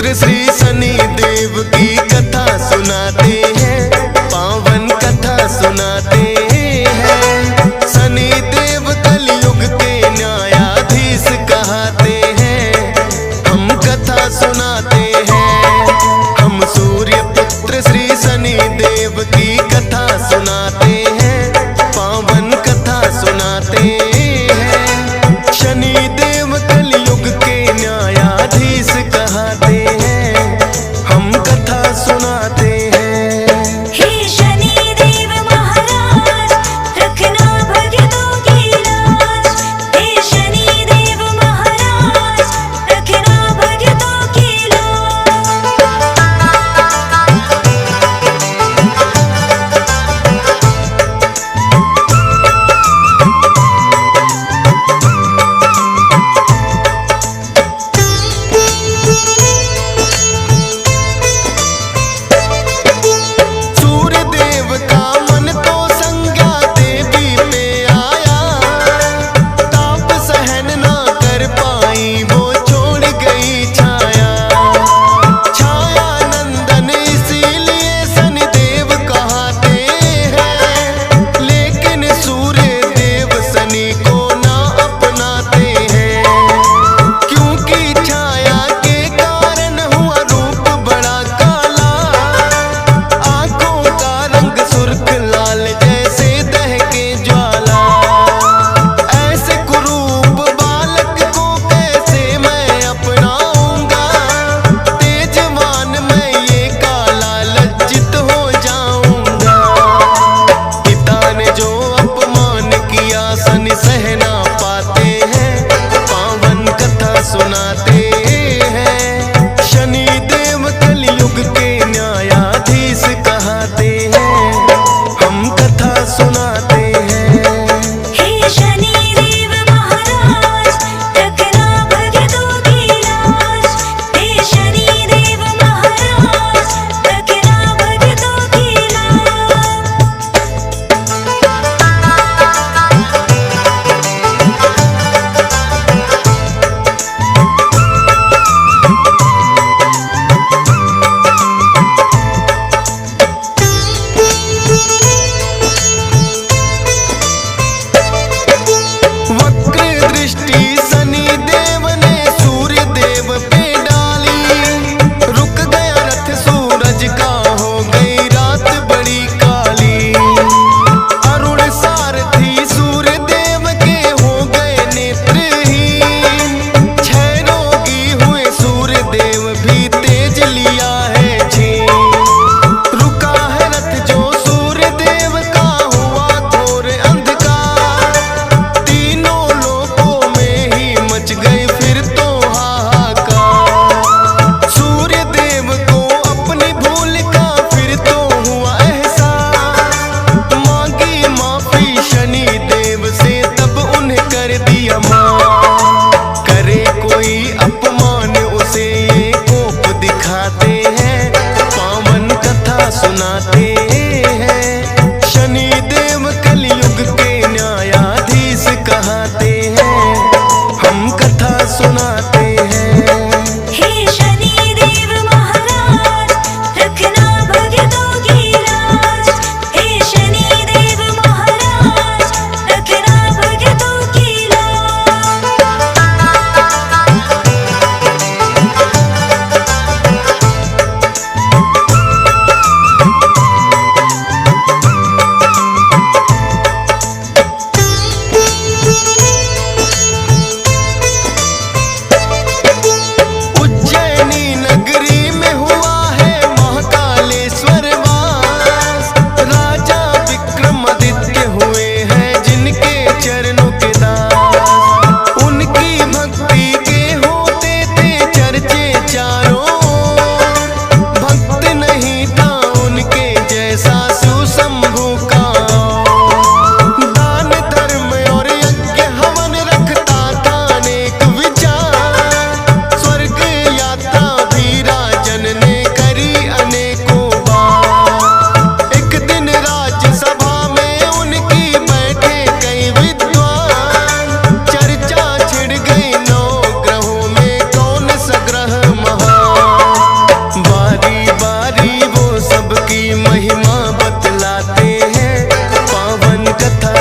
पुत्र श्री शनि देव की कथा सुनाते हैं, पावन कथा सुनाते हैं। शनि देव कलयुग के न्यायाधीश कहते हैं, हम कथा सुनाते हैं। हम सूर्य पुत्र श्री शनि देव की कथा सुनाते हैं, पावन कथा सुनाते हैं। शनि देव कलयुग के न्यायाधीश कहते हैं, हम कथा सुनाते हैं। हे शनि देव महाराज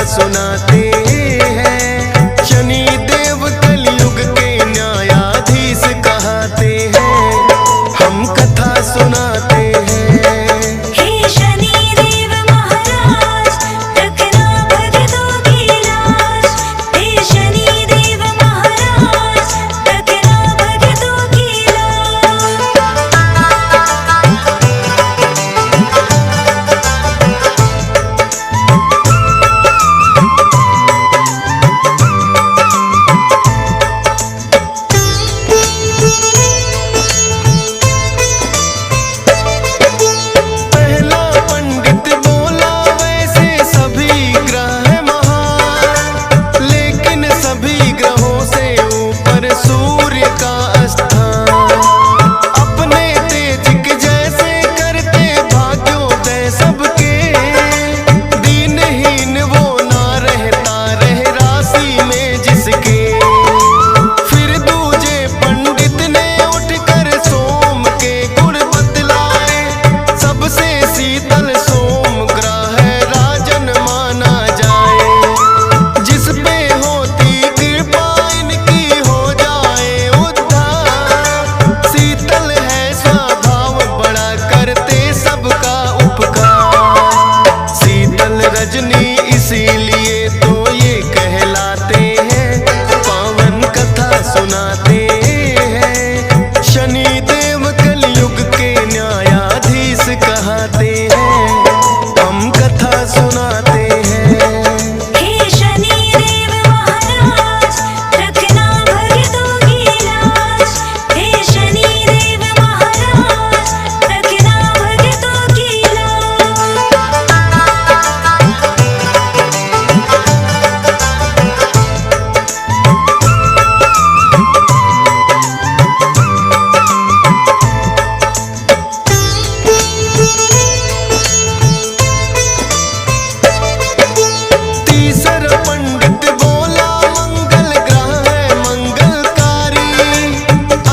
सुनाते हैं। शनि देव कलयुग के न्यायाधीश कहते हैं, हम कथा सुनाते हैं। हे शनि देव महाराज, रखना भक्तों की लाज। हे शनि देव महाराज, रखना भक्तों की लाज। पहला पंडित बोला वैसे सभी ग्रह महान, लेकिन सभी ग्रहों से ऊपर सूर्य का स्थान। अपने तेज के जैसे करते भाग्योदय सबके, दीनहीन वो ना रहता रह राशि में जिसके। फिर दूजे पंडित ने उठकर सोम के गुण बतलाए, सबसे शीतल सोम ग्रह राजन माना जाए। जिस पे होती कृपा इनकी हो जाए उद्धार। शीतल है स्वभाव बड़ा करते सबका उपकार। शीतल रजनी इसीलिए तो ये कहलाते हैं, पावन कथा सुनाते हैं। शनि देव कलयुग के न्यायाधीश कहते हैं, हम कथा सुनाते हैं। हे शनि देव महाराज, रखना भक्तों की लाज। हे शनि देव महाराज, रखना भक्तों की लाज। तीसरा पंडित बोला मंगल ग्रह है मंगलकारी,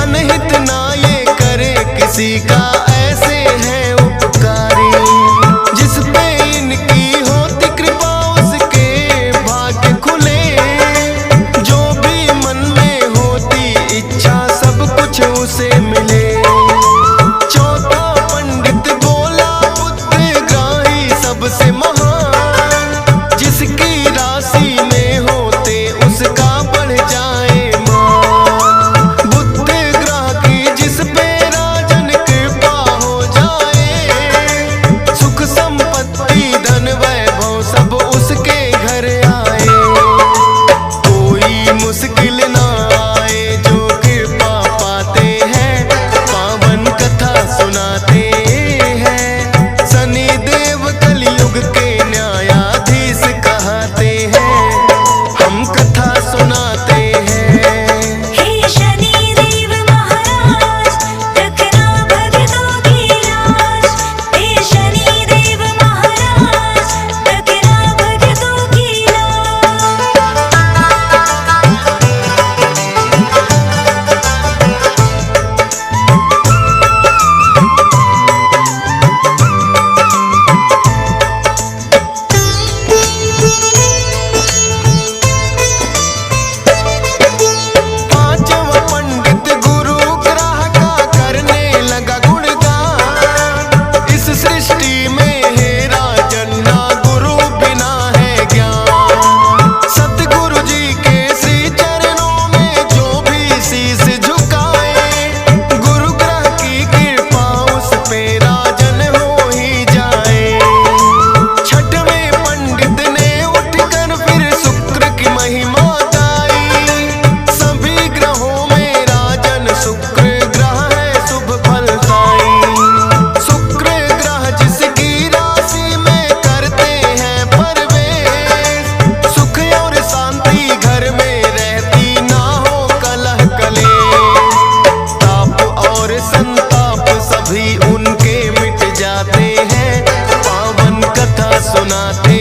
अनहित ना ये करे किसी का, ऐसे है उपकारी। जिस पे इनकी होती कृपा उसके भाग्य खुले, जो भी मन में होती इच्छा सब कुछ उसे मिले। चौथा पंडित बोला बुद्धग्राही सबसे महान, जिसकी राशि में होते उसका बढ़ जाए मान। बुद्ध ग्रह की जिस पे राजन कृपा हो जाए, सुख संपत्ति धन वैभव सब उसके घर आए। कोई मुश्किल ना आए जो कृपा पाते हैं, पावन कथा सुनाते हैं। शनि देव कलयुग के न्यायाधीश कहते हैं, हम कथा सुनाते हैं। हे शनि देव महाराज, रखना भक्तों की लाज। हे शनि देव महाराज, रखना भक्तों की लाज। पांचवा पंडित गुरु ग्रह का करने लगा गुणगान। इस सृष्टि में है राजन ना गुरु बिना है ज्ञान। सतगुरु जी के श्री चरणों में जो भी शीश झुकाए, गुरु ग्रह की कृपा उस पे राजन हो ही जाए। छठवें पंडित ने उठकर फिर शुक्र की महिमा गाई। सभी ग्रहों में राजन शुक्र ग्रह है शुभ फलदायी। शुक्र ग्रह जिसकी राशि में करते हैं प्रवेश, सुख और शांति घर में रहती ना हो कलह कलेश। ताप और संताप सभी उनके मिट जाते हैं, पावन कथा सुनाते